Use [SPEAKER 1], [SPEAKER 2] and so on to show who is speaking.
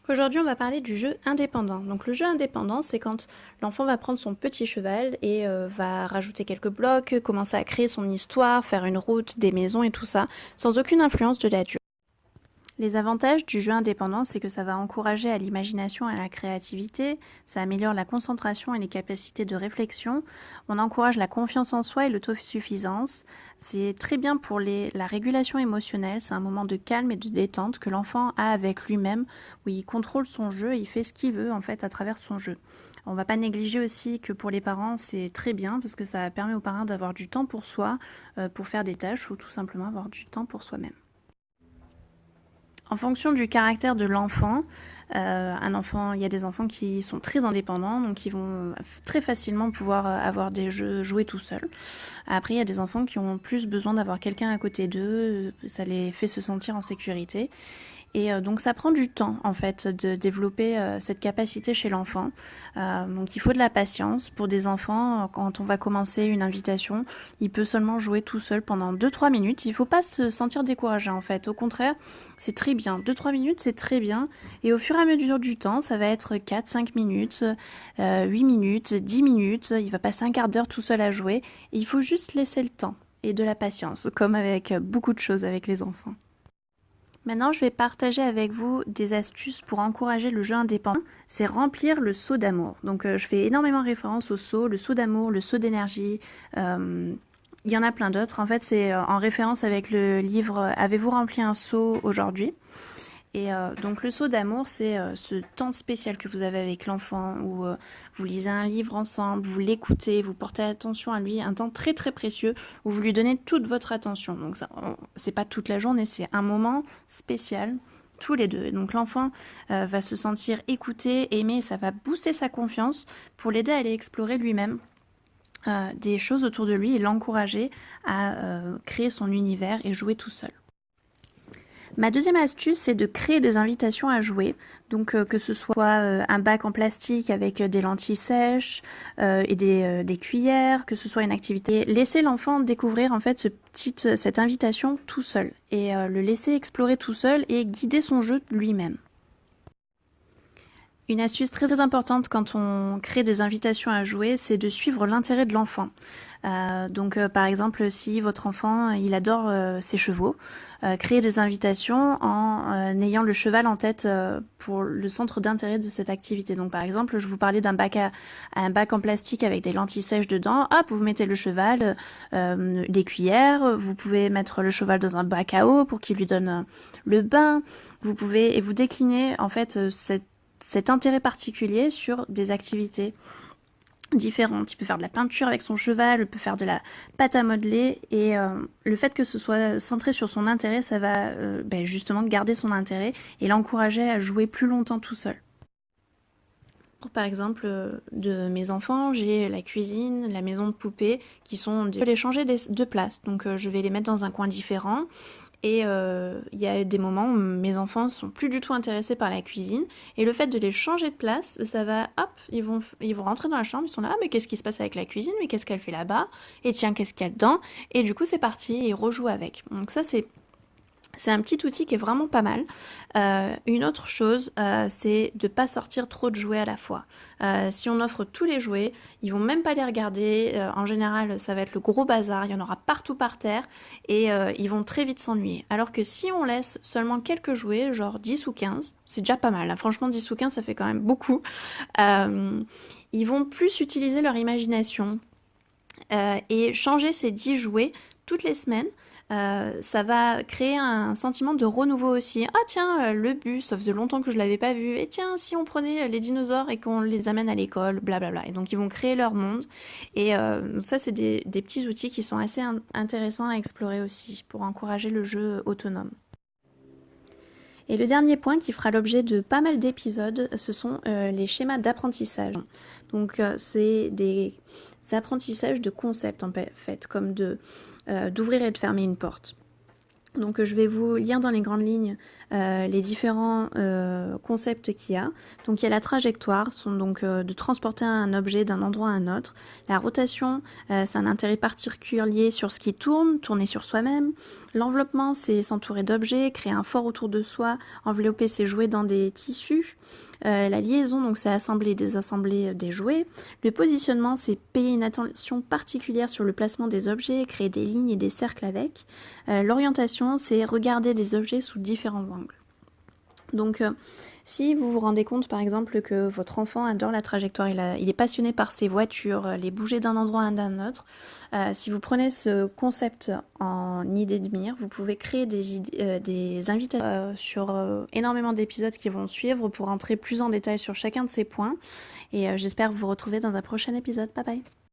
[SPEAKER 1] Aujourd'hui, on va parler du jeu indépendant. Donc le jeu indépendant, c'est quand l'enfant va prendre son petit cheval et va rajouter quelques blocs, commencer à créer son histoire, faire une route, des maisons et tout ça, sans aucune influence de l'adulte. Les avantages du jeu indépendant, c'est que ça va encourager à l'imagination et à la créativité, ça améliore la concentration et les capacités de réflexion, on encourage la confiance en soi et l'autosuffisance, c'est très bien pour la régulation émotionnelle, c'est un moment de calme et de détente que l'enfant a avec lui-même, où il contrôle son jeu et il fait ce qu'il veut en fait à travers son jeu. On ne va pas négliger aussi que pour les parents, c'est très bien parce que ça permet aux parents d'avoir du temps pour soi, pour faire des tâches ou tout simplement avoir du temps pour soi-même. En fonction du caractère de l'enfant, il y a des enfants qui sont très indépendants, donc qui vont très facilement pouvoir avoir des jeux jouer tout seuls. Après, il y a des enfants qui ont plus besoin d'avoir quelqu'un à côté d'eux, ça les fait se sentir en sécurité. Et donc ça prend du temps en fait de développer cette capacité chez l'enfant. Donc il faut de la patience. Pour des enfants, quand on va commencer une invitation, il peut seulement jouer tout seul pendant 2-3 minutes. Il ne faut pas se sentir découragé en fait. Au contraire, c'est très bien. 2-3 minutes, c'est très bien. Et au fur et à mesure du temps, ça va être 4-5 minutes, 8 minutes, 10 minutes. Il va passer un quart d'heure tout seul à jouer. Et il faut juste laisser le temps et de la patience, comme avec beaucoup de choses avec les enfants. Maintenant, je vais partager avec vous des astuces pour encourager le jeu indépendant. C'est remplir le seau d'amour. Donc, je fais énormément référence au seau, le seau d'amour, le seau d'énergie. Il y en a plein d'autres. En fait, c'est en référence avec le livre Avez-vous rempli un seau aujourd'hui? Et donc le saut d'amour, c'est ce temps spécial que vous avez avec l'enfant où vous lisez un livre ensemble, vous l'écoutez, vous portez attention à lui, un temps très très précieux où vous lui donnez toute votre attention. Donc ça, c'est pas toute la journée, c'est un moment spécial tous les deux. Et donc l'enfant va se sentir écouté, aimé, ça va booster sa confiance pour l'aider à aller explorer lui-même. Des choses autour de lui et l'encourager à créer son univers et jouer tout seul. Ma deuxième astuce, c'est de créer des invitations à jouer. Donc que ce soit un bac en plastique avec des lentilles sèches et des cuillères, que ce soit une activité. Laisser l'enfant découvrir en fait cette invitation tout seul et le laisser explorer tout seul et guider son jeu lui-même. Une astuce très importante quand on crée des invitations à jouer, c'est de suivre l'intérêt de l'enfant. Par exemple, si votre enfant il adore ses chevaux, créer des invitations en ayant le cheval en tête pour le centre d'intérêt de cette activité. Donc par exemple, je vous parlais un bac en plastique avec des lentilles sèches dedans. Hop, vous mettez le cheval, des cuillères. Vous pouvez mettre le cheval dans un bac à eau pour qu'il lui donne le bain. Vous déclinez en fait cet intérêt particulier sur des activités différentes. Il peut faire de la peinture avec son cheval, il peut faire de la pâte à modeler et le fait que ce soit centré sur son intérêt, ça va justement garder son intérêt et l'encourager à jouer plus longtemps tout seul. Par exemple, de mes enfants, j'ai la cuisine, la maison de poupées qui sont... Je vais les changer de place, donc je vais les mettre dans un coin différent. Et il y a des moments où mes enfants sont plus du tout intéressés par la cuisine. Et le fait de les changer de place, ça va, hop, ils vont rentrer dans la chambre, ils sont là, ah, mais qu'est-ce qui se passe avec la cuisine? Mais qu'est-ce qu'elle fait là-bas? Et tiens, qu'est-ce qu'il y a dedans? Et du coup, c'est parti, ils rejouent avec. Donc ça, c'est un petit outil qui est vraiment pas mal. Une autre chose, c'est de ne pas sortir trop de jouets à la fois. Si on offre tous les jouets, ils vont même pas les regarder. En général, ça va être le gros bazar. Il y en aura partout par terre et ils vont très vite s'ennuyer. Alors que si on laisse seulement quelques jouets, genre 10 ou 15, c'est déjà pas mal. Hein. Franchement, 10 ou 15, ça fait quand même beaucoup. Ils vont plus utiliser leur imagination et changer ces 10 jouets toutes les semaines. Ça va créer un sentiment de renouveau aussi. Ah tiens, le bus, ça faisait longtemps que je l'avais pas vu. Et tiens, si on prenait les dinosaures et qu'on les amène à l'école, blablabla. Et donc ils vont créer leur monde. Et ça, c'est des petits outils qui sont assez intéressants à explorer aussi pour encourager le jeu autonome. Et le dernier point qui fera l'objet de pas mal d'épisodes, ce sont les schémas d'apprentissage. Donc c'est des apprentissages de concepts en fait, comme d'ouvrir et de fermer une porte. Donc je vais vous lire dans les grandes lignes les différents concepts qu'il y a. Donc il y a la trajectoire, donc de transporter un objet d'un endroit à un autre. La rotation, c'est un intérêt particulier sur ce qui tourne, tourner sur soi-même. L'enveloppement, c'est s'entourer d'objets, créer un fort autour de soi, envelopper ses jouets dans des tissus. La liaison, donc c'est assembler et désassembler des jouets. Le positionnement, c'est payer une attention particulière sur le placement des objets, créer des lignes et des cercles avec. L'orientation, c'est regarder des objets sous différents angles. Donc, si vous vous rendez compte, par exemple, que votre enfant adore la trajectoire, il est passionné par ses voitures, les bouger d'un endroit à un autre, si vous prenez ce concept en idée de mire, vous pouvez créer des invitations sur énormément d'épisodes qui vont suivre pour entrer plus en détail sur chacun de ces points. Et j'espère vous retrouver dans un prochain épisode. Bye bye!